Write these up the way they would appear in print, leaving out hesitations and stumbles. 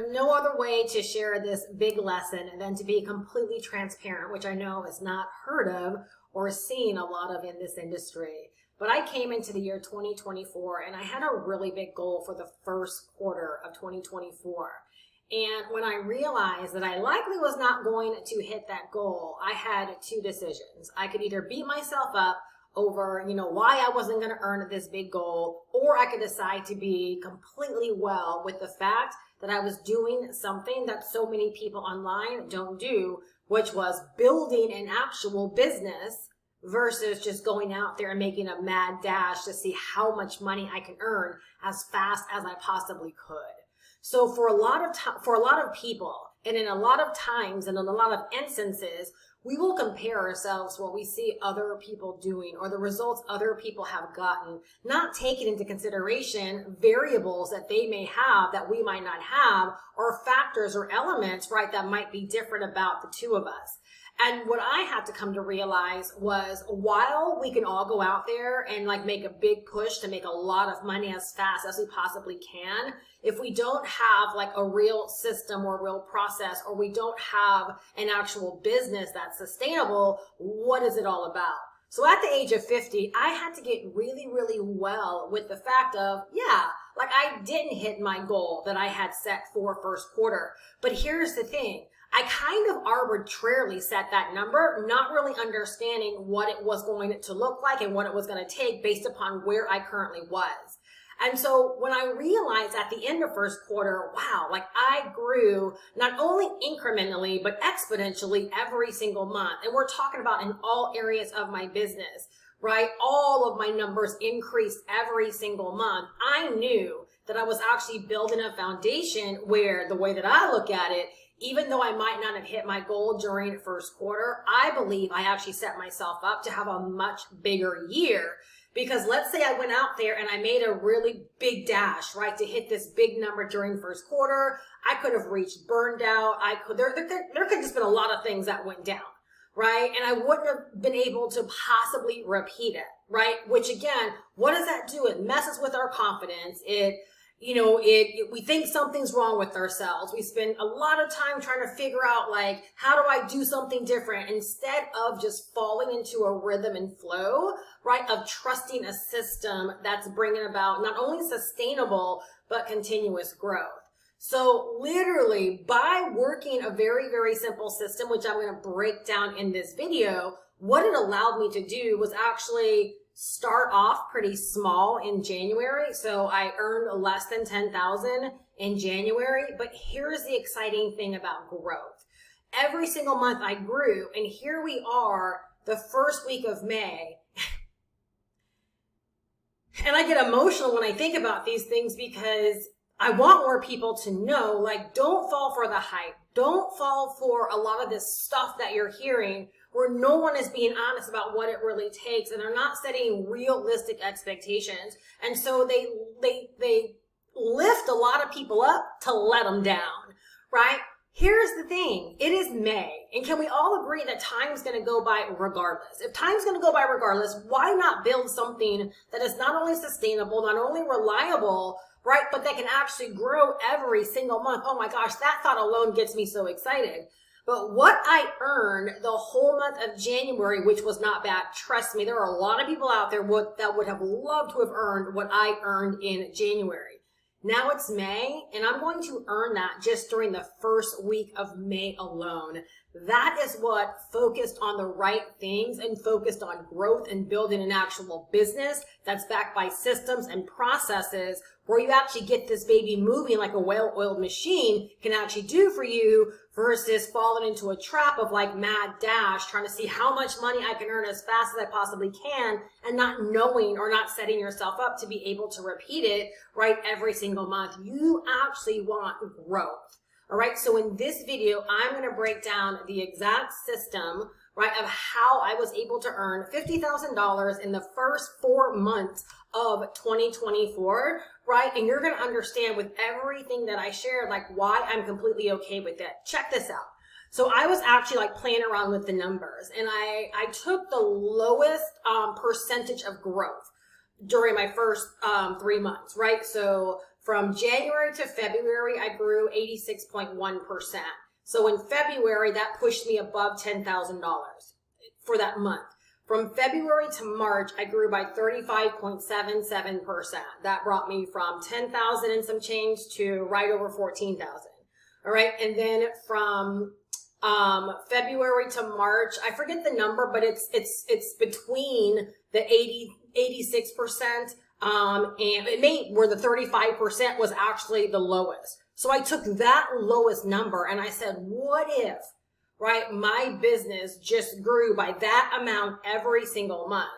there's no other way to share this big lesson than to be completely transparent, which I know is not heard of or seen a lot of in this industry. But I came into the year 2024 and I had a really big goal for the first quarter of 2024. And when I realized that I likely was not going to hit that goal, I had two decisions. I could either beat myself up over, why I wasn't going to earn this big goal, or I could decide to be completely well with the fact that I was doing something that so many people online don't do, which was building an actual business versus just going out there and making a mad dash to see how much money I can earn as fast as I possibly could. So for a lot of people, and in a lot of times and in a lot of instances, we will compare ourselves to what we see other people doing or the results other people have gotten, not taking into consideration variables that they may have that we might not have, or factors or elements, right, that might be different about the two of us. And what I had to come to realize was, while we can all go out there and make a big push to make a lot of money as fast as we possibly can, if we don't have a real system or a real process, or we don't have an actual business that's sustainable, what is it all about? So at the age of 50, I had to get really, really well with the fact of, I didn't hit my goal that I had set for first quarter. But here's the thing. I kind of arbitrarily set that number, not really understanding what it was going to look like and what it was going to take based upon where I currently was. And so when I realized at the end of first quarter, wow, I grew not only incrementally, but exponentially every single month. And we're talking about in all areas of my business, right? All of my numbers increased every single month. I knew that I was actually building a foundation where, the way that I look at it, even though I might not have hit my goal during first quarter, I believe I actually set myself up to have a much bigger year. Because let's say I went out there and I made a really big dash, right, to hit this big number during first quarter. I could have reached burned out. There could have just been a lot of things that went down, right? And I wouldn't have been able to possibly repeat it, right? Which again, what does that do? It messes with our confidence. We think something's wrong with ourselves. We spend a lot of time trying to figure out, how do I do something different, instead of just falling into a rhythm and flow, right, of trusting a system that's bringing about not only sustainable, but continuous growth. So literally, by working a very, very simple system, which I'm going to break down in this video, what it allowed me to do was actually start off pretty small in January. So I earned less than $10,000 in January. But here's the exciting thing about growth. Every single month I grew, and here we are the first week of May. And I get emotional when I think about these things, because I want more people to know, don't fall for the hype. Don't fall for a lot of this stuff that you're hearing, where no one is being honest about what it really takes, and they're not setting realistic expectations. And so they lift a lot of people up to let them down, right? Here's the thing. It is May. And can we all agree that time's going to go by regardless? If time's going to go by regardless, why not build something that is not only sustainable, not only reliable, right, but that can actually grow every single month? Oh my gosh, that thought alone gets me so excited. But what I earned the whole month of January, which was not bad, trust me, there are a lot of people out there that would have loved to have earned what I earned in January. Now it's May, and I'm going to earn that just during the first week of May alone. That is what focused on the right things and focused on growth and building an actual business that's backed by systems and processes, where you actually get this baby moving like a well-oiled machine can actually do for you, versus falling into a trap of mad dash, trying to see how much money I can earn as fast as I possibly can, and not knowing or not setting yourself up to be able to repeat it, right, every single month. You actually want growth. All right, so in this video, I'm going to break down the exact system, right, of how I was able to earn $50,000 in the first 4 months of 2024, right? And you're going to understand with everything that I shared, why I'm completely okay with it. Check this out. So I was actually playing around with the numbers, and I took the lowest percentage of growth during my first 3 months, right? So From January to February, I grew 86.1%. So in February, that pushed me above $10,000 for that month. From February to March, I grew by 35.77%. That brought me from 10,000 and some change to right over 14,000. All right. And then from February to March, I forget the number, but it's between the 86%, and it may, where the 35% was actually the lowest. So I took that lowest number and I said, what if, right, my business just grew by that amount every single month,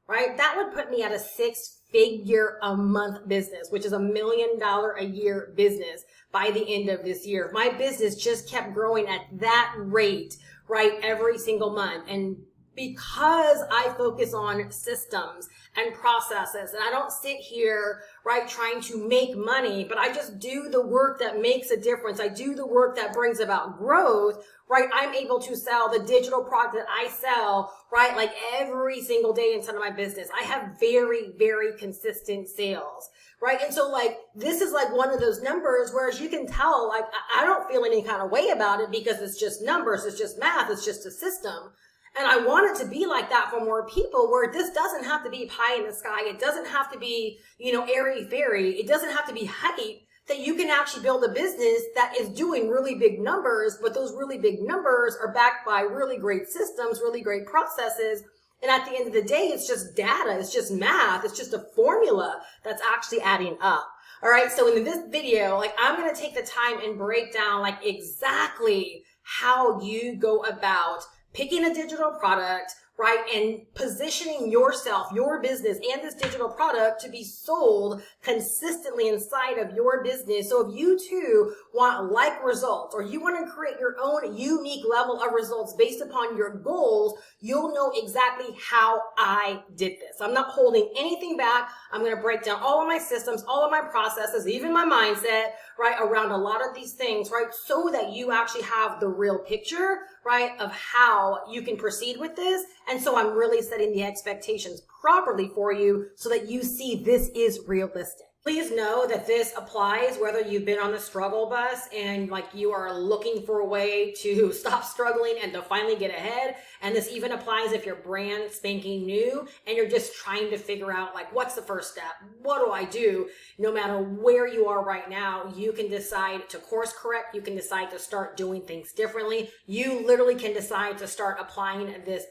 right? That would put me at a 6-figure a month business, which is $1 million a year business by the end of this year. My business just kept growing at that rate, right, every single month. And because I focus on systems and processes, and I don't sit here, right, trying to make money, but I just do the work that makes a difference. I do the work that brings about growth, right? I'm able to sell the digital product that I sell, right, like every single day inside of my business. I have very, very consistent sales, right? And so like, this is like one of those numbers where, as you can tell, like, I don't feel any kind of way about it because it's just numbers. It's just math. It's just a system. And I want it to be like that for more people, where this doesn't have to be pie in the sky. It doesn't have to be, airy fairy. It doesn't have to be hype. That you can actually build a business that is doing really big numbers, but those really big numbers are backed by really great systems, really great processes. And at the end of the day, it's just data. It's just math. It's just a formula that's actually adding up. All right. So in this video, like, I'm going to take the time and break down like exactly how you go about picking a digital product, right, and positioning yourself, your business, and this digital product to be sold consistently inside of your business. So if you too want like results, or you want to create your own unique level of results based upon your goals, you'll know exactly how I did this. I'm not holding anything back. I'm going to break down all of my systems, all of my processes, even my mindset, right, around a lot of these things, right, so that you actually have the real picture, right, of how you can proceed with this. And so I'm really setting the expectations properly for you so that you see this is realistic. Please know that this applies whether you've been on the struggle bus and like you are looking for a way to stop struggling and to finally get ahead. And this even applies if you're brand spanking new and you're just trying to figure out like, what's the first step? What do I do? No matter where you are right now, you can decide to course correct. You can decide to start doing things differently. You literally can decide to start applying this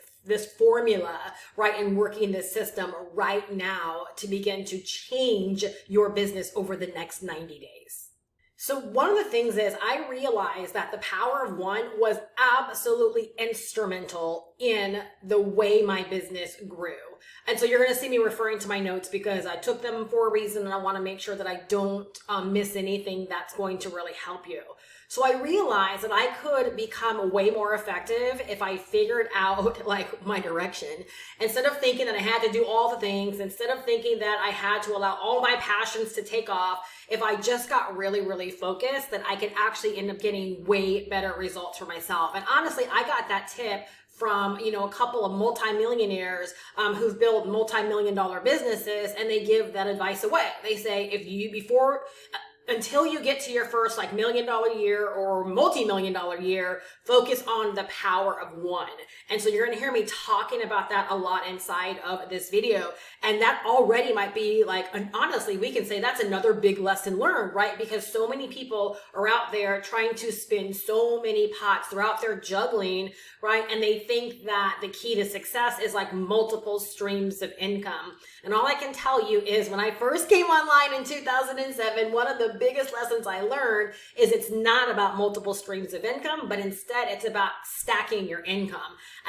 formula, right, and working this system right now to begin to change your business over the next 90 days. So one of the things is I realized that the power of one was absolutely instrumental in the way my business grew. And so you're going to see me referring to my notes because I took them for a reason and I want to make sure that I don't miss anything that's going to really help you. So I realized that I could become way more effective if I figured out like my direction. Instead of thinking that I had to do all the things, instead of thinking that I had to allow all my passions to take off, if I just got really, really focused, then I could actually end up getting way better results for myself. And honestly, I got that tip from, a couple of multimillionaires who've built multi-million-dollar businesses, and they give that advice away. They say, until you get to your first like $1 million year or multi-million-dollar year, focus on the power of one. And so you're going to hear me talking about that a lot inside of this video. And that already might be like, and honestly, we can say that's another big lesson learned, right? Because so many people are out there trying to spin so many pots. They're out there juggling, right? And they think that the key to success is like multiple streams of income. And all I can tell you is when I first came online in 2007, one of the biggest lessons I learned is it's not about multiple streams of income, but instead it's about stacking your income.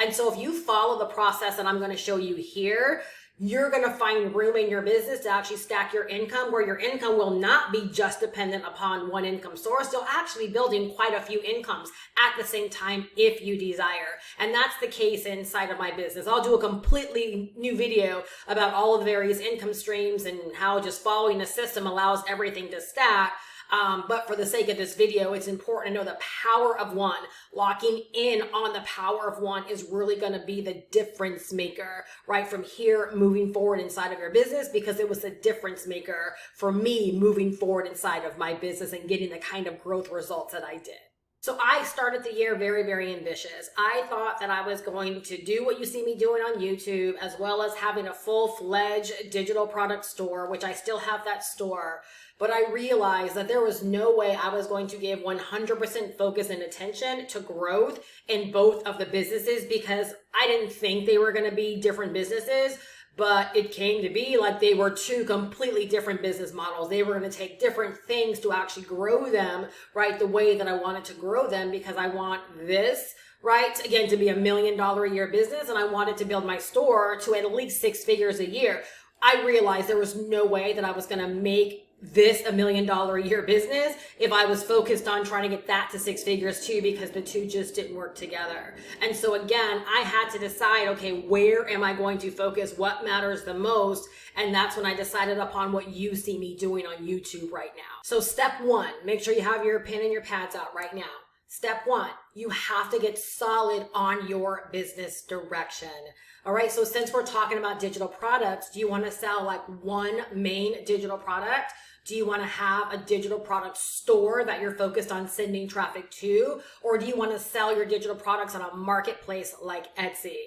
And so if you follow the process that I'm going to show you here, you're going to find room in your business to actually stack your income, where your income will not be just dependent upon one income source. You'll actually be building quite a few incomes at the same time if you desire. And that's the case inside of my business. I'll do a completely new video about all of the various income streams and how just following the system allows everything to stack. But for the sake of this video, it's important to know the power of one. Locking in on the power of one is really going to be the difference maker, right? From here moving forward inside of your business, because it was the difference maker for me moving forward inside of my business and getting the kind of growth results that I did. So I started the year very, very ambitious. I thought that I was going to do what you see me doing on YouTube, as well as having a full-fledged digital product store, which I still have that store. But I realized that there was no way I was going to give 100% focus and attention to growth in both of the businesses, because I didn't think they were going to be different businesses. But it came to be like they were two completely different business models. They were going to take different things to actually grow them, right, the way that I wanted to grow them, because I want this, right, again, to be $1 million a year business, and I wanted to build my store to at least 6 figures a year. I realized there was no way that I was going to make this $1 million a year business if I was focused on trying to get that to 6 figures too, because the two just didn't work together. And so again, I had to decide, okay, where am I going to focus? What matters the most? And that's when I decided upon what you see me doing on YouTube right now. So step one, make sure you have your pen and your pads out right now. Step one, you have to get solid on your business direction. All right, so since we're talking about digital products, do you want to sell like one main digital product? Do you want to have a digital product store that you're focused on sending traffic to? Or do you want to sell your digital products on a marketplace like Etsy?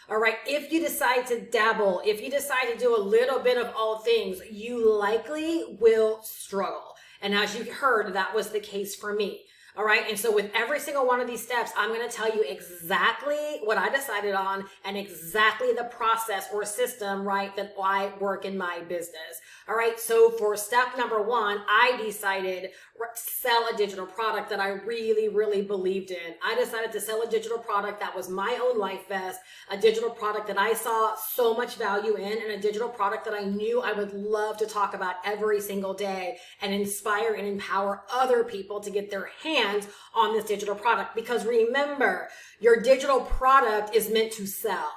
All right, if you decide to dabble, if you decide to do a little bit of all things, you likely will struggle. And as you heard, that was the case for me. All right. And so with every single one of these steps, I'm going to tell you exactly what I decided on and exactly the process or system, right, that I work in my business. All right. So for step number one, I decided sell a digital product that I really, really believed in. I decided to sell a digital product that was my own life vest, a digital product that I saw so much value in, and a digital product that I knew I would love to talk about every single day and inspire and empower other people to get their hands on this digital product. Because remember, your digital product is meant to sell.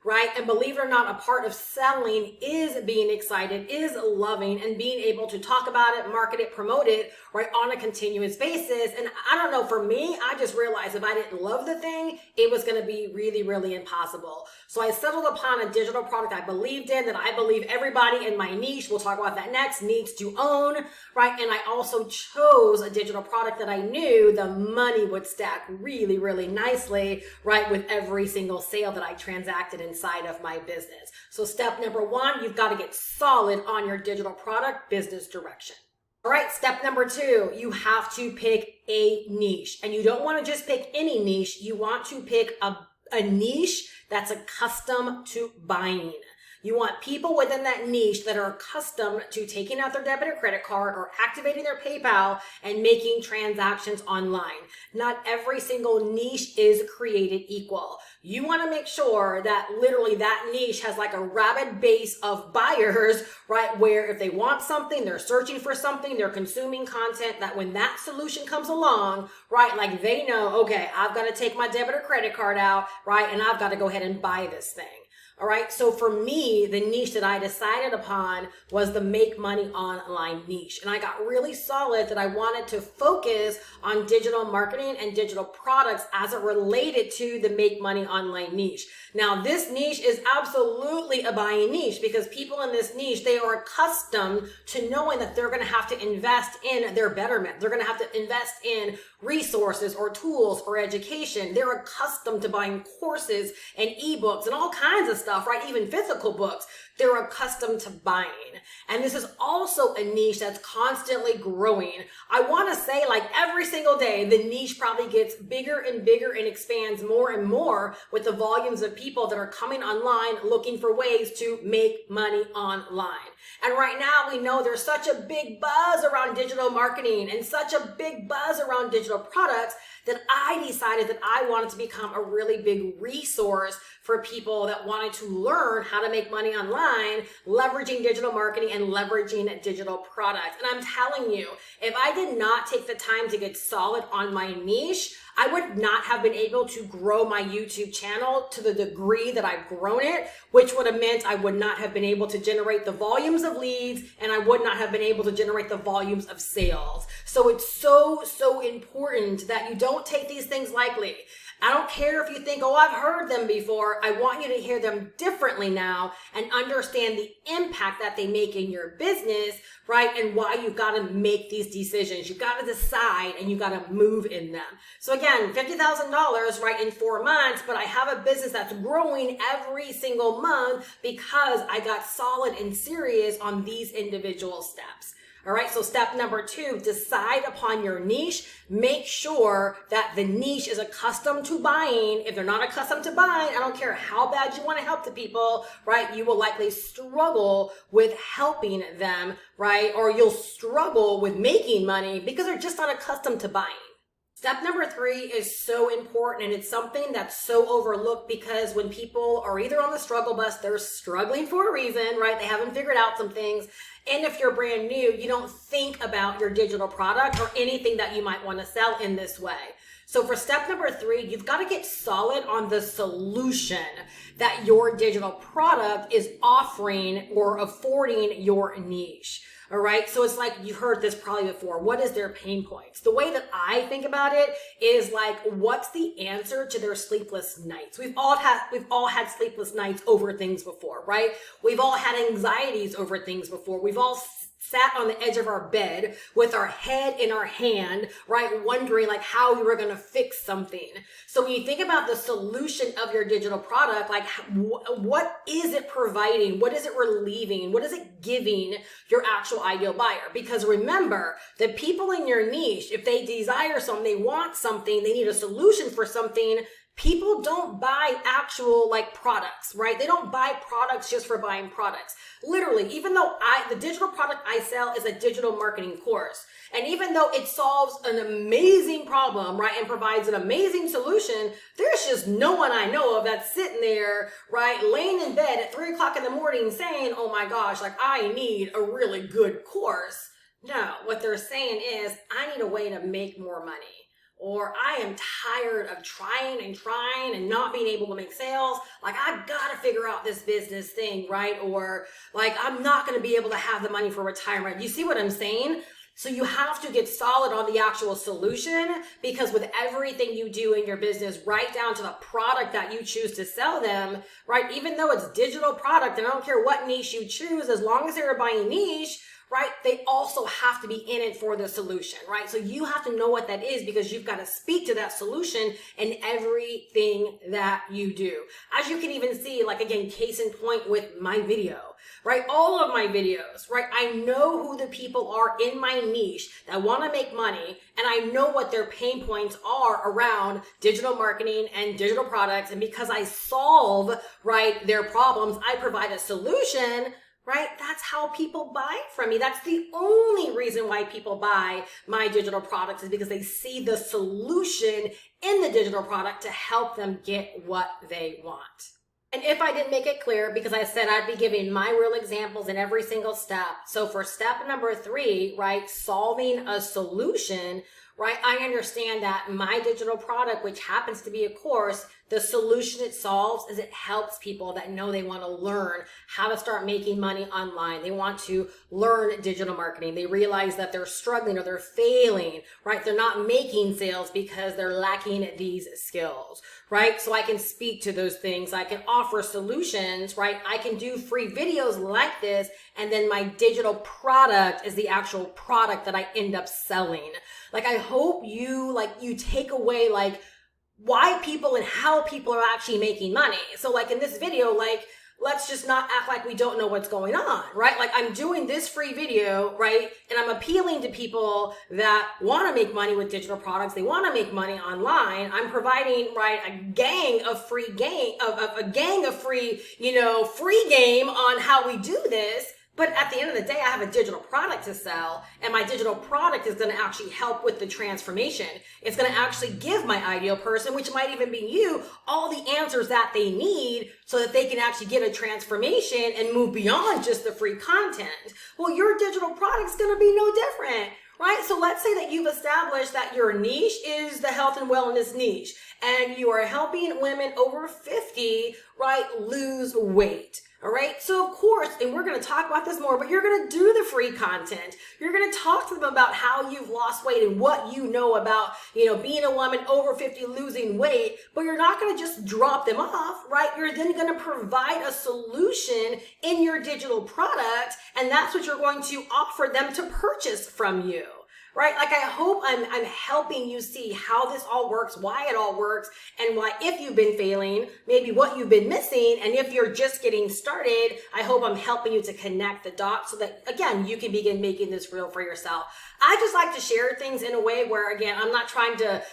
Right? And believe it or not, a part of selling is being excited, is loving, and being able to talk about it, market it, promote it, right, on a continuous basis. And I don't know, for me, I just realized if I didn't love the thing, it was going to be really, really impossible. So I settled upon a digital product I believed in, that I believe everybody in my niche, we'll talk about that next, needs to own, right? And I also chose a digital product that I knew the money would stack really, really nicely, right, with every single sale that I transacted inside of my business. So step number one, you've got to get solid on your digital product business direction. All right, step number two, you have to pick a niche. And you don't want to just pick any niche. You want to pick a niche that's accustomed to buying. You want people within that niche that are accustomed to taking out their debit or credit card or activating their PayPal and making transactions online. Not every single niche is created equal. You want to make sure that literally that niche has like a rabid base of buyers, right? Where if they want something, they're searching for something, they're consuming content, that when that solution comes along, right, like they know, okay, I've got to take my debit or credit card out, right? And I've got to go ahead and buy this thing. All right. So for me, the niche that I decided upon was the make money online niche. And I got really solid that I wanted to focus on digital marketing and digital products as it related to the make money online niche. Now, this niche is absolutely a buying niche, because people in this niche, they are accustomed to knowing that they're going to have to invest in their betterment. They're going to have to invest in resources or tools or education. They're accustomed to buying courses and ebooks and all kinds of stuff, right? Even physical books. They're accustomed to buying. And this is also a niche that's constantly growing. I want to say, like, every single day, the niche probably gets bigger and bigger and expands more and more with the volumes of people that are coming online looking for ways to make money online. And right now we know there's such a big buzz around digital marketing and such a big buzz around digital products that I decided that I wanted to become a really big resource for people that wanted to learn how to make money online, leveraging digital marketing and leveraging digital products. And I'm telling you, if I did not take the time to get solid on my niche, I would not have been able to grow my YouTube channel to the degree that I've grown it, which would have meant I would not have been able to generate the volumes of leads, and I would not have been able to generate the volumes of sales. So it's so important that you don't take these things lightly. I don't care if you think, oh, I've heard them before. I want you to hear them differently now and understand the impact that they make in your business, right? And why you've got to make these decisions. You've got to decide and you've got to move in them. So again, $50,000, right, in 4 months, but I have a business that's growing every single month because I got solid and serious on these individual steps. All right, so step number 2, decide upon your niche. Make sure that the niche is accustomed to buying. If they're not accustomed to buying, I don't care how bad you want to help the people, right? You will likely struggle with helping them, right? Or you'll struggle with making money because they're just not accustomed to buying. Step number 3 is so important, and it's something that's so overlooked because when people are either on the struggle bus, they're struggling for a reason, right? They haven't figured out some things. And if you're brand new, you don't think about your digital product or anything that you might want to sell in this way. So for step number 3, you've got to get solid on the solution that your digital product is offering or affording your niche. All right. So it's like you've heard this probably before. What is their pain points? The way that I think about it is like, what's the answer to their sleepless nights? We've all had sleepless nights over things before, right? We've all had anxieties over things before. We've all sat on the edge of our bed with our head in our hand, right? Wondering like how we were going to fix something. So when you think about the solution of your digital product, like what is it providing? What is it relieving? What is it giving your actual ideal buyer? Because remember, the people in your niche, if they desire something, they want something, they need a solution for something, people don't buy actual like products, right? They don't buy products just for buying products. Literally, even though the digital product I sell is a digital marketing course. And even though it solves an amazing problem, right, and provides an amazing solution, there's just no one I know of that's sitting there, right, laying in bed at 3 o'clock in the morning saying, oh my gosh, like I need a really good course. No, what they're saying is, I need a way to make more money. Or I am tired of trying and not being able to make sales. Like I've got to figure out this business thing, right? Or like I'm not going to be able to have the money for retirement. You see what I'm saying? So you have to get solid on the actual solution, because with everything you do in your business, right down to the product that you choose to sell them, right? Even though it's digital product, and I don't care what niche you choose, as long as they're buying niche, right? They also have to be in it for the solution, right? So you have to know what that is, because you've got to speak to that solution in everything that you do. As you can even see, like again, case in point with my video, right? All of my videos, right? I know who the people are in my niche that want to make money, and I know what their pain points are around digital marketing and digital products. And because I solve, right, their problems, I provide a solution, right? That's how people buy from me. That's the only reason why people buy my digital products, is because they see the solution in the digital product to help them get what they want. And if I didn't make it clear, because I said I'd be giving my real examples in every single step. So for step number 3, right, solving a solution, right, I understand that my digital product, which happens to be a course, the solution it solves is it helps people that know they want to learn how to start making money online. They want to learn digital marketing. They realize that they're struggling or they're failing, right? They're not making sales because they're lacking these skills, right? So I can speak to those things. I can offer solutions, right? I can do free videos like this, and then my digital product is the actual product that I end up selling. Like, I hope you take away why people and how people are actually making money. So like in this video, let's just not act like we don't know what's going on, right? Like I'm doing this free video, right? And I'm appealing to people that want to make money with digital products. They want to make money online. I'm providing, right, a gang of free game on how we do this. But at the end of the day, I have a digital product to sell, and my digital product is going to actually help with the transformation. It's going to actually give my ideal person, which might even be you, all the answers that they need so that they can actually get a transformation and move beyond just the free content. Well, your digital product's going to be no different. Right? So let's say that you've established that your niche is the health and wellness niche, and you are helping women over 50, right, lose weight. All right. So of course, and we're going to talk about this more, but you're going to do the free content. You're going to talk to them about how you've lost weight and what you know about, being a woman over 50 losing weight, but you're not going to just drop them off, right? You're then going to provide a solution in your digital product, and that's what you're going to offer them to purchase from you. Right? Like, I hope I'm helping you see how this all works, why it all works, and why, if you've been failing, maybe what you've been missing, and if you're just getting started, I hope I'm helping you to connect the dots so that, again, you can begin making this real for yourself. I just like to share things in a way where, again, I'm not trying to,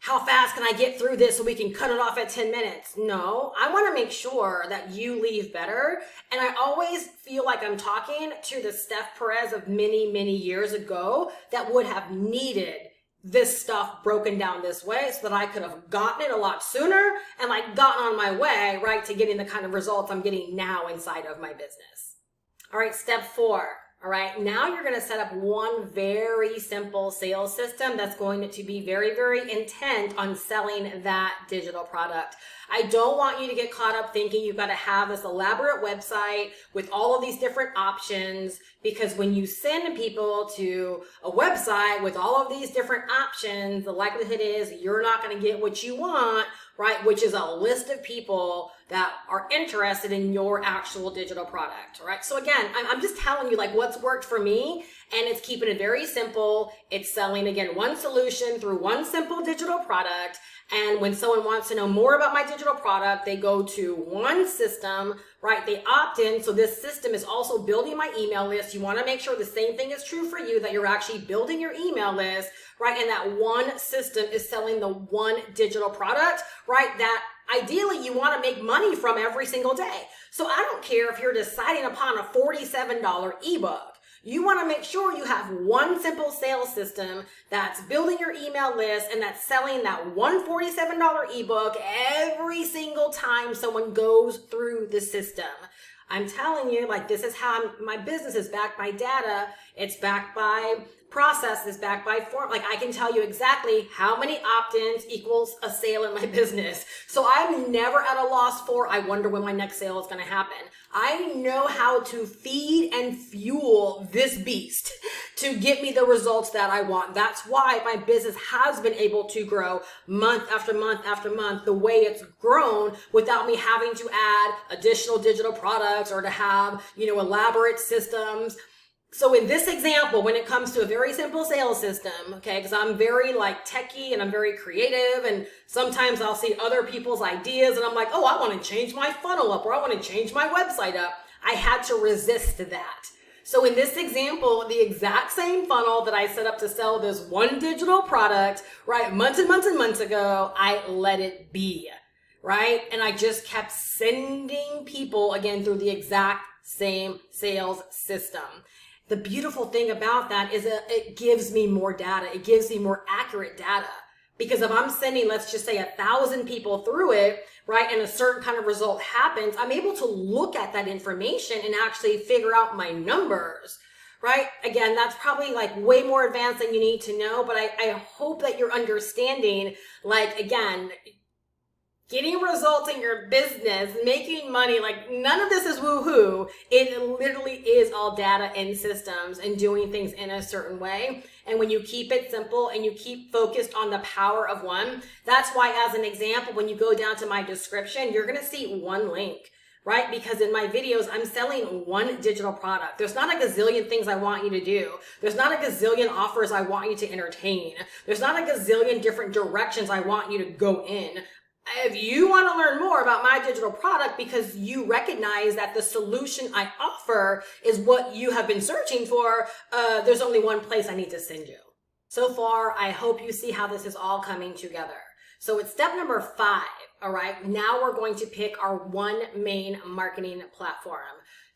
how fast can I get through this so we can cut it off at 10 minutes? No, I want to make sure that you leave better. And I always feel like I'm talking to the Steph Perez of many, many years ago that would have needed this stuff broken down this way so that I could have gotten it a lot sooner and gotten on my way, right, to getting the kind of results I'm getting now inside of my business. All right, step 4. All right, now you're going to set up one very simple sales system that's going to be very, very intent on selling that digital product. I don't want you to get caught up thinking you've got to have this elaborate website with all of these different options, because when you send people to a website with all of these different options, the likelihood is you're not going to get what you want, right? Which is a list of people that are interested in your actual digital product, right? So again, I'm just telling you what's worked for me, and it's keeping it very simple. It's selling, again, one solution through one simple digital product. And when someone wants to know more about my digital product, they go to one system, right? They opt in. So this system is also building my email list. You want to make sure the same thing is true for you, that you're actually building your email list, right? And that one system is selling the one digital product, right? That ideally you want to make money from every single day. So I don't care if you're deciding upon a $47 ebook. You want to make sure you have one simple sales system that's building your email list and that's selling that one $47 ebook every single time someone goes through the system. I'm telling you, this is how my business is backed by data. It's backed by process, it's backed by form. I can tell you exactly how many opt-ins equals a sale in my business. So I'm never at a loss for, I wonder when my next sale is going to happen. I know how to feed and fuel this beast to get me the results that I want. That's why my business has been able to grow month after month after month the way it's grown without me having to add additional digital products or to have, elaborate systems. So in this example, when it comes to a very simple sales system, okay, because I'm very techie and I'm very creative, and sometimes I'll see other people's ideas and I'm like, oh, I want to change my funnel up, or I want to change my website up. I had to resist that. So in this example, the exact same funnel that I set up to sell this one digital product, right, months and months and months ago, I let it be, right? And I just kept sending people, again, through the exact same sales system. The beautiful thing about that is that it gives me more data. It gives me more accurate data. Because if I'm sending, let's just say 1,000 people through it, right, and a certain kind of result happens, I'm able to look at that information and actually figure out my numbers, right? Again, that's probably way more advanced than you need to know, but I hope that you're understanding, again, getting results in your business, making money, none of this is woo-hoo. It literally is all data and systems and doing things in a certain way. And when you keep it simple and you keep focused on the power of one, that's why, as an example, when you go down to my description, you're going to see one link, right? Because in my videos, I'm selling one digital product. There's not a gazillion things I want you to do. There's not a gazillion offers I want you to entertain. There's not a gazillion different directions I want you to go in. If you want to learn more about my digital product because you recognize that the solution I offer is what you have been searching for, there's only one place I need to send you. So far, I hope you see how this is all coming together. So it's step number 5, all right? Now we're going to pick our one main marketing platform.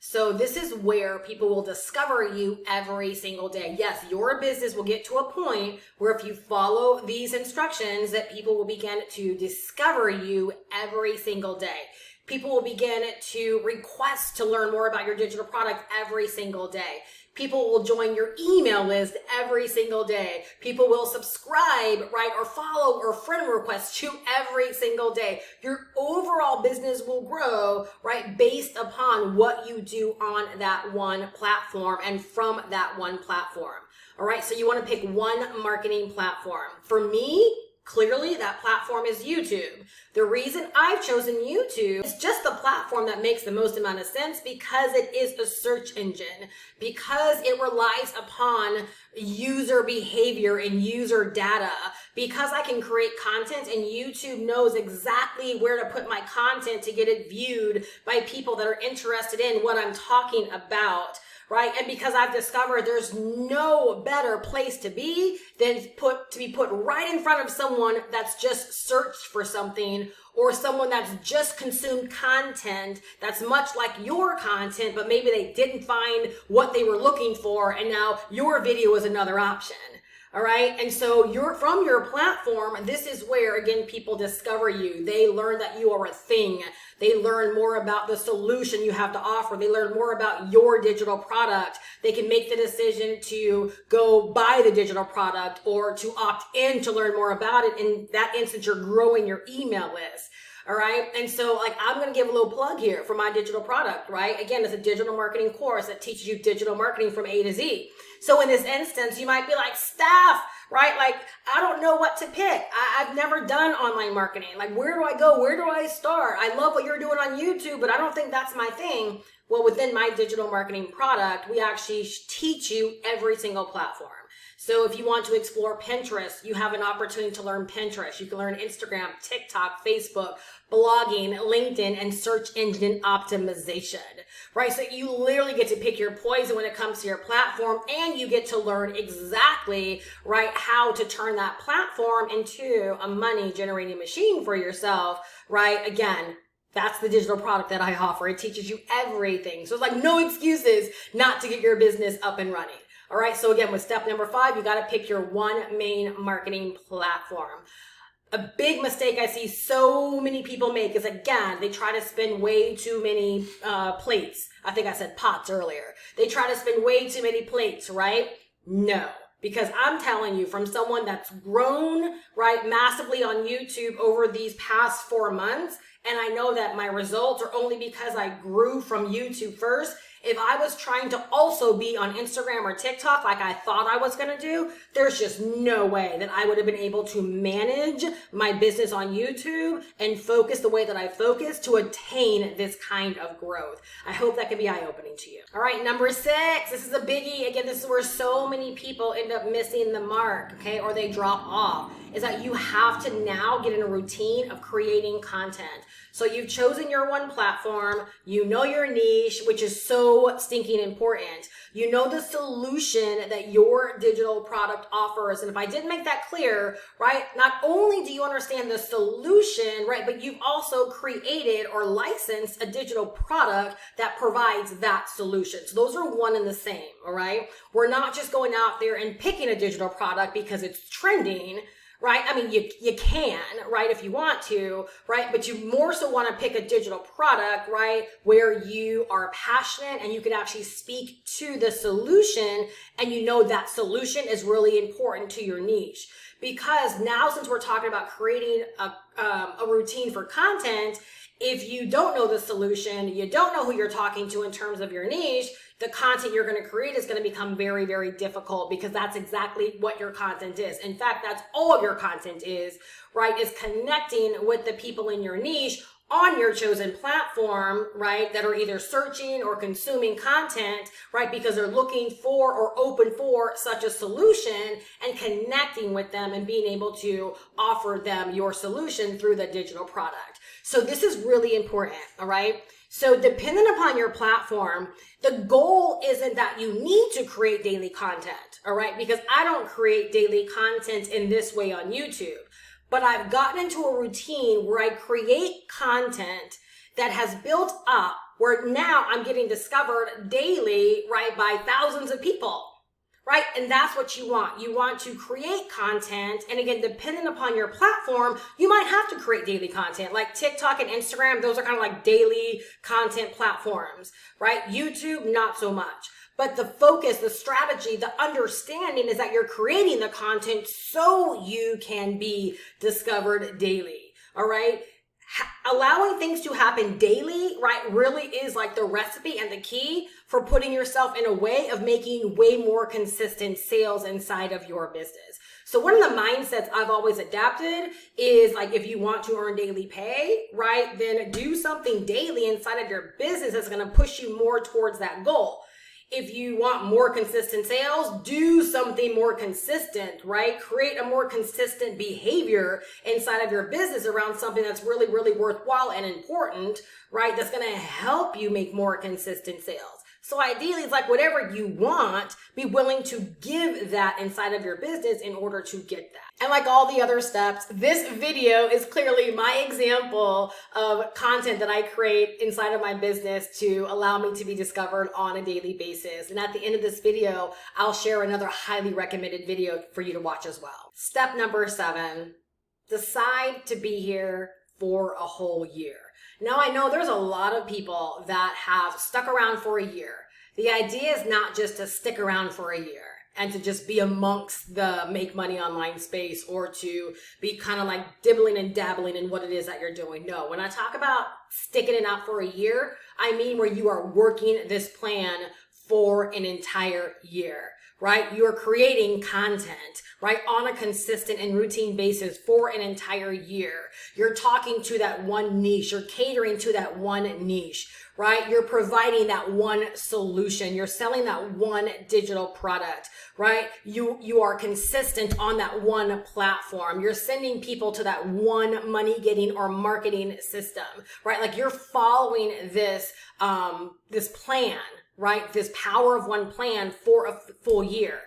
So this is where people will discover you every single day. Yes, your business will get to a point where if you follow these instructions that people will begin to discover you every single day. People will begin to request to learn more about your digital product every single day. People will join your email list every single day. People will subscribe, right, or follow or friend request you every single day. Your overall business will grow, right, based upon what you do on that one platform and from that one platform. All right, so you want to pick one marketing platform. For me, clearly, that platform is YouTube. The reason I've chosen YouTube is just the platform that makes the most amount of sense because it is a search engine, because it relies upon user behavior and user data, because I can create content and YouTube knows exactly where to put my content to get it viewed by people that are interested in what I'm talking about. Right? And because I've discovered there's no better place to be than to be put right in front of someone that's just searched for something, or someone that's just consumed content that's much like your content, but maybe they didn't find what they were looking for, and now your video is another option. All right. And so from your platform, this is where, again, people discover you. They learn that you are a thing. They learn more about the solution you have to offer. They learn more about your digital product. They can make the decision to go buy the digital product or to opt in to learn more about it. In that instance, you're growing your email list. All right. And so I'm going to give a little plug here for my digital product, right? Again, it's a digital marketing course that teaches you digital marketing from A to Z. So in this instance, you might be like, Steph, right? Like, I don't know what to pick. I've never done online marketing. Like, where do I go? Where do I start? I love what you're doing on YouTube, but I don't think that's my thing. Well, within my digital marketing product, we actually teach you every single platform. So if you want to explore Pinterest, you have an opportunity to learn Pinterest. You can learn Instagram, TikTok, Facebook, blogging, LinkedIn, and search engine optimization, right? So you literally get to pick your poison when it comes to your platform, and you get to learn exactly, right, how to turn that platform into a money generating machine for yourself, right? Again, that's the digital product that I offer. It teaches you everything. So it's like no excuses not to get your business up and running. All right. So again, with step number 5, you got to pick your one main marketing platform. A big mistake I see so many people make is, again, they try to spin way too many plates. I think I said pots earlier. They try to spin way too many plates, right? No. Because I'm telling you, from someone that's grown, right, massively on YouTube over these past 4 months, and I know that my results are only because I grew from YouTube first. If I was trying to also be on Instagram or TikTok like I thought I was going to do, there's just no way that I would have been able to manage my business on YouTube and focus the way that I focus to attain this kind of growth. I hope that can be eye-opening to you. All right, number 6, this is a biggie. Again, this is where so many people end up missing the mark, okay, or they drop off, is that you have to now get in a routine of creating content. So you've chosen your one platform, you know your niche, which is so stinking important. You know the solution that your digital product offers. And if I didn't make that clear, right, not only do you understand the solution, right, but you've also created or licensed a digital product that provides that solution. So those are one and the same, all right? We're not just going out there and picking a digital product because it's trending, right? I mean, you can, right, if you want to, right? But you more so want to pick a digital product, right, where you are passionate and you can actually speak to the solution, and you know that solution is really important to your niche. Because now, since we're talking about creating a routine for content, if you don't know the solution, you don't know who you're talking to in terms of your niche, the content you're going to create is going to become very, very difficult, because that's exactly what your content is. In fact, that's all of your content is, right, is connecting with the people in your niche on your chosen platform, right, that are either searching or consuming content, right, because they're looking for or open for such a solution, and connecting with them and being able to offer them your solution through the digital product. So this is really important, all right? So depending upon your platform, the goal isn't that you need to create daily content, all right? Because I don't create daily content in this way on YouTube, but I've gotten into a routine where I create content that has built up where now I'm getting discovered daily, right, by thousands of people. Right? And that's what you want. You want to create content. And again, depending upon your platform, you might have to create daily content. Like TikTok and Instagram, those are kind of like daily content platforms, right? YouTube, not so much. But the focus, the strategy, the understanding is that you're creating the content so you can be discovered daily. All right? Allowing things to happen daily, right, really is like the recipe and the key for putting yourself in a way of making way more consistent sales inside of your business. So one of the mindsets I've always adapted is like, if you want to earn daily pay, right, then do something daily inside of your business that's going to push you more towards that goal. If you want more consistent sales, do something more consistent, right? Create a more consistent behavior inside of your business around something that's really, really worthwhile and important, right? That's going to help you make more consistent sales. So ideally, it's like whatever you want, be willing to give that inside of your business in order to get that. And like all the other steps, this video is clearly my example of content that I create inside of my business to allow me to be discovered on a daily basis. And at the end of this video, I'll share another highly recommended video for you to watch as well. Step number 7, decide to be here for a whole year. Now, I know there's a lot of people that have stuck around for a year. The idea is not just to stick around for a year and to just be amongst the make money online space or to be kind of like dibbling and dabbling in what it is that you're doing. No, when I talk about sticking it out for a year, I mean where you are working this plan for an entire year. Right? You're creating content, right? On a consistent and routine basis for an entire year. You're talking to that one niche. You're catering to that one niche, right? You're providing that one solution. You're selling that one digital product, right? You are consistent on that one platform. You're sending people to that one money getting or marketing system, right? Like you're following this plan, right? This power of one plan for a full year.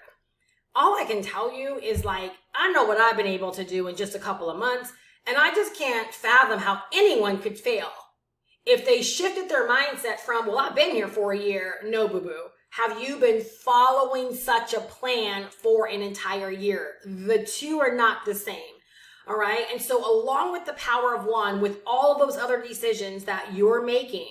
All I can tell you is like, I know what I've been able to do in just a couple of months, and I just can't fathom how anyone could fail. If they shifted their mindset from, well, I've been here for a year, no, boo-boo. Have you been following such a plan for an entire year? The two are not the same. All right. And so along with the power of one, with all of those other decisions that you're making,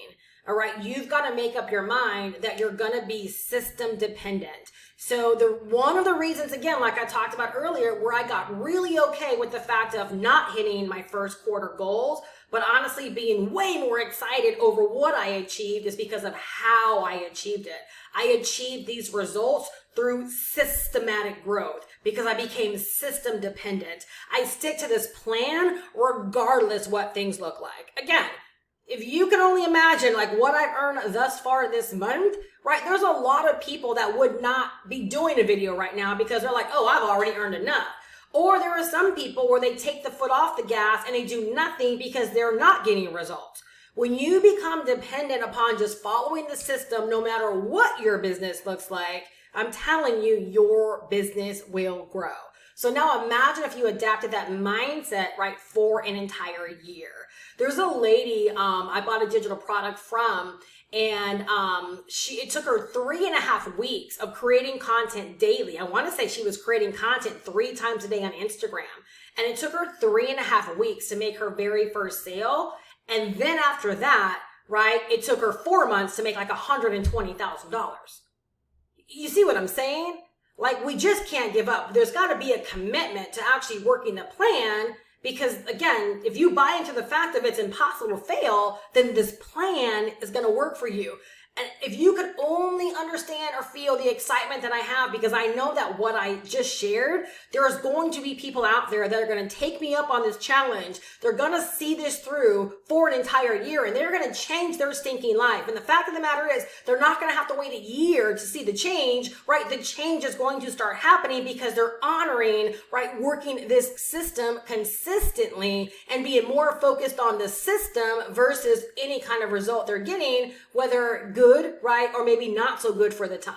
all right, you've got to make up your mind that you're going to be system dependent. So one of the reasons, again, like I talked about earlier, where I got really okay with the fact of not hitting my first quarter goals, but honestly being way more excited over what I achieved is because of how I achieved it. I achieved these results through systematic growth because I became system dependent. I stick to this plan regardless what things look like. Again, if you can only imagine like what I've earned thus far this month, right? There's a lot of people that would not be doing a video right now because they're like, oh, I've already earned enough. Or there are some people where they take the foot off the gas and they do nothing because they're not getting results. When you become dependent upon just following the system, no matter what your business looks like, I'm telling you, your business will grow. So now imagine if you adapted that mindset, right, for an entire year. There's a lady I bought a digital product from, and it took her 3.5 weeks of creating content daily. I want to say she was creating content 3 times a day on Instagram. And it took her 3.5 weeks to make her very first sale. And then after that, right, it took her 4 months to make like $120,000. You see what I'm saying? Like, we just can't give up. There's got to be a commitment to actually working the plan. Because again, if you buy into the fact that it's impossible to fail, then this plan is going to work for you. And if you could only understand or feel the excitement that I have, because I know that what I just shared, there's going to be people out there that are going to take me up on this challenge. They're going to see this through for an entire year and they're going to change their stinking life. And the fact of the matter is they're not going to have to wait a year to see the change, right? The change is going to start happening because they're honoring, right, working this system consistently and being more focused on the system versus any kind of result they're getting, whether good, right, or maybe not so good for the time.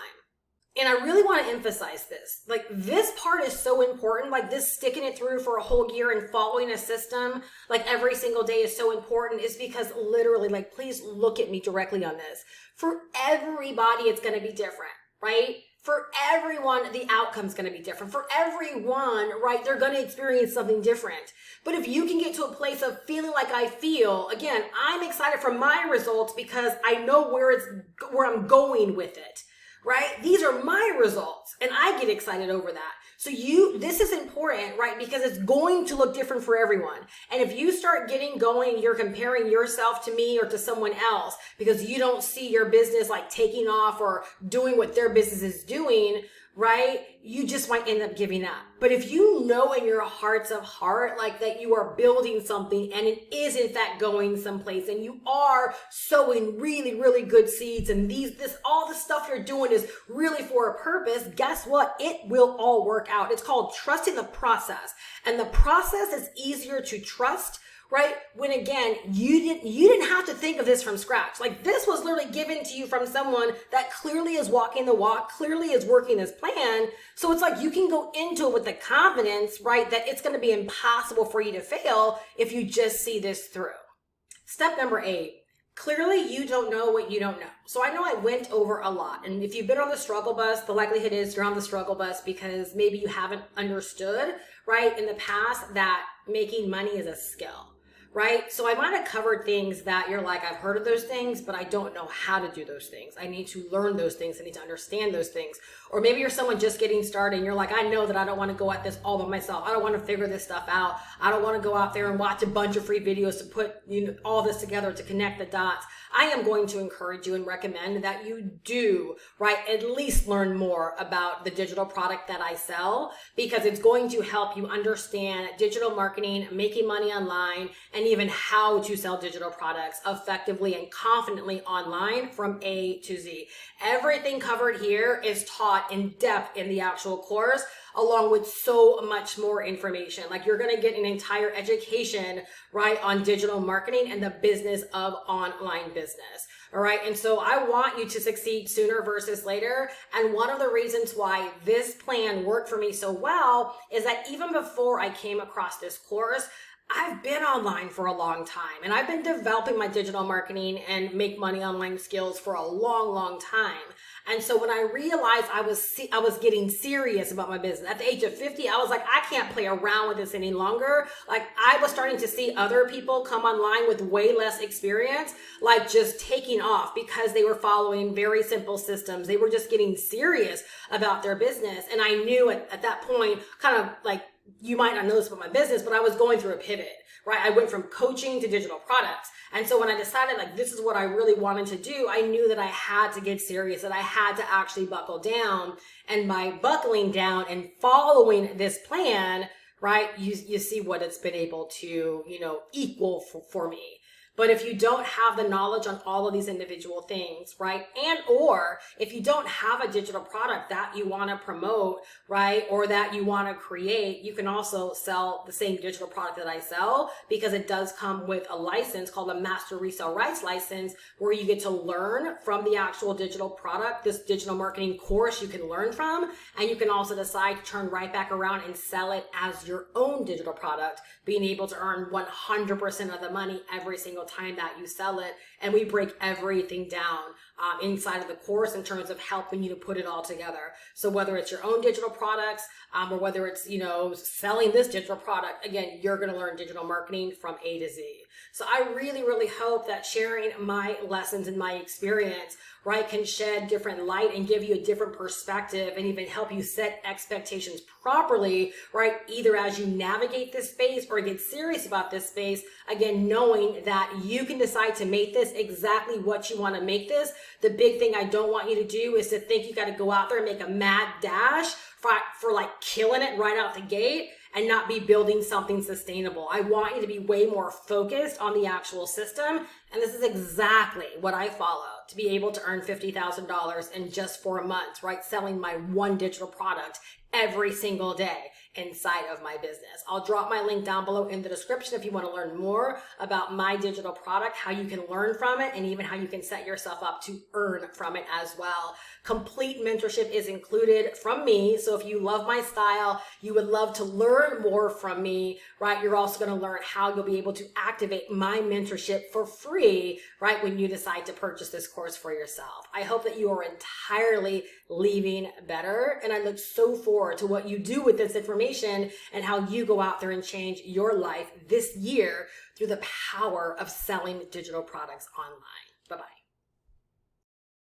And I really want to emphasize this. Like, this part is so important. Like, this sticking it through for a whole year and following a system, like every single day, is so important, is because literally, like, please look at me directly on this. For everybody, it's going to be different, right? For everyone, the outcome's going to be different. For everyone, right, they're going to experience something different. But if you can get to a place of feeling like I feel, again, I'm excited for my results because I know where I'm going with it, right? These are my results, and I get excited over that. So this is important, right? Because it's going to look different for everyone. And if you start getting going, you're comparing yourself to me or to someone else because you don't see your business like taking off or doing what their business is doing, right? You just might end up giving up. But if you know in your hearts of heart, like that you are building something and it is in fact going someplace and you are sowing really, really good seeds and all the stuff you're doing is really for a purpose, guess what? It will all work out. It's called trusting the process. And the process is easier to trust, right? When again, you didn't have to think of this from scratch. Like, this was literally given to you from someone that clearly is walking the walk, clearly is working this plan. So it's like you can go into it with the confidence, right, that it's going to be impossible for you to fail if you just see this through. Step number 8. Clearly, you don't know what you don't know. So I know I went over a lot. And if you've been on the struggle bus, the likelihood is you're on the struggle bus because maybe you haven't understood, right, in the past that making money is a skill. Right? So I might have covered things that you're like, I've heard of those things, but I don't know how to do those things. I need to learn those things. I need to understand those things. Or maybe you're someone just getting started and you're like, I know that I don't want to go at this all by myself. I don't want to figure this stuff out. I don't want to go out there and watch a bunch of free videos to put all this together to connect the dots. I am going to encourage you and recommend that you do, right, at least learn more about the digital product that I sell, because it's going to help you understand digital marketing, making money online, and even how to sell digital products effectively and confidently online from A to Z. Everything covered here is taught in depth in the actual course, along with so much more information. Like, you're going to get an entire education, right, on digital marketing and the business of online business. All right. And so I want you to succeed sooner versus later. And one of the reasons why this plan worked for me so well is that even before I came across this course, I've been online for a long time, and I've been developing my digital marketing and make money online skills for a long, long time. And so when I realized I was getting serious about my business at the age of 50, I was like, I can't play around with this any longer. Like, I was starting to see other people come online with way less experience, like just taking off because they were following very simple systems. They were just getting serious about their business. And I knew at that point, kind of like, you might not know this about my business, but I was going through a pivot, right? I went from coaching to digital products. And so when I decided like this is what I really wanted to do, I knew that I had to get serious, that I had to actually buckle down. And by buckling down and following this plan, right, you see what it's been able to, equal for me. But if you don't have the knowledge on all of these individual things, right? And or if you don't have a digital product that you want to promote, right? Or that you want to create, you can also sell the same digital product that I sell, because it does come with a license called a master resale rights license, where you get to learn from the actual digital product, this digital marketing course you can learn from. And you can also decide to turn right back around and sell it as your own digital product, being able to earn 100% of the money every single time that you sell it. And we break everything down inside of the course in terms of helping you to put it all together. So whether it's your own digital products or whether it's, selling this digital product, again, you're going to learn digital marketing from A to Z. So I really, really hope that sharing my lessons and my experience, right, can shed different light and give you a different perspective and even help you set expectations properly, right, either as you navigate this space or get serious about this space, again, knowing that you can decide to make this exactly what you want to make this. The big thing I don't want you to do is to think you got to go out there and make a mad dash for like killing it right out the gate and not be building something sustainable. I want you to be way more focused on the actual system. And this is exactly what I follow to be able to earn $50,000 in just 4 months, right? Selling my one digital product every single day. inside of my business. I'll drop my link down below in the description if you want to learn more about my digital product, how you can learn from it, and even how you can set yourself up to earn from it as well. Complete mentorship is included from me. So if you love my style, you would love to learn more from me, right? You're also going to learn how you'll be able to activate my mentorship for free, right? When you decide to purchase this course for yourself. I hope that you are entirely leaving better. And I look so forward to what you do with this information and how you go out there and change your life this year through the power of selling digital products online. Bye-bye.